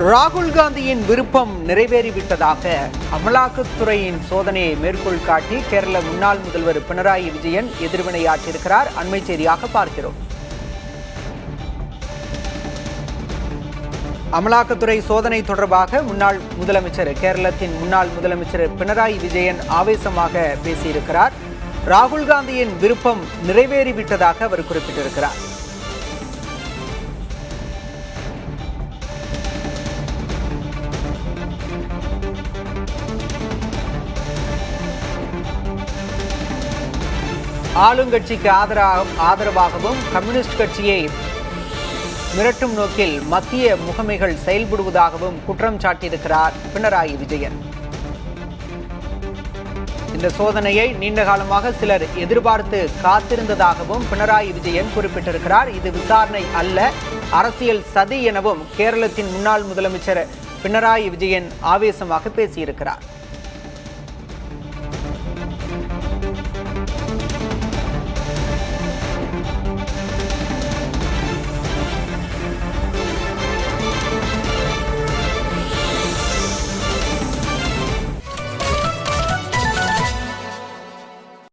ராகுல் காந்தியின் விருப்பம் நிறைவேறிவிட்டதாக அமலாக்கத்துறையின் சோதனையை மேற்கோள் காட்டி கேரள முன்னாள் முதல்வர் பினராயி விஜயன் எதிர்வினையாற்றியிருக்கிறார். அண்மை செய்தியாக பார்க்கிறோம். அமலாக்கத்துறை சோதனை தொடர்பாக கேரளத்தின் முன்னாள் முதலமைச்சர் பினராயி விஜயன் ஆவேசமாக பேசியிருக்கிறார். ராகுல் காந்தியின் விருப்பம் நிறைவேறிவிட்டதாக அவர் குறிப்பிட்டிருக்கிறார். ஆளுங்கட்சிக்கு ஆதரவாகவும் கம்யூனிஸ்ட் கட்சியை மிரட்டும் நோக்கில் மத்திய முகமைகள் செயல்படுவதாகவும் குற்றம் சாட்டியிருக்கிறார் பினராயி விஜயன். இந்த சோதனையை நீண்ட காலமாக சிலர் எதிர்பார்த்து காத்திருந்ததாகவும் பினராயி விஜயன் குறிப்பிட்டிருக்கிறார். இது விசாரணை அல்ல, அரசியல் சதி எனவும் கேரளத்தின் முன்னாள் முதலமைச்சர் பினராயி விஜயன் ஆவேசமாக பேசியிருக்கிறார்.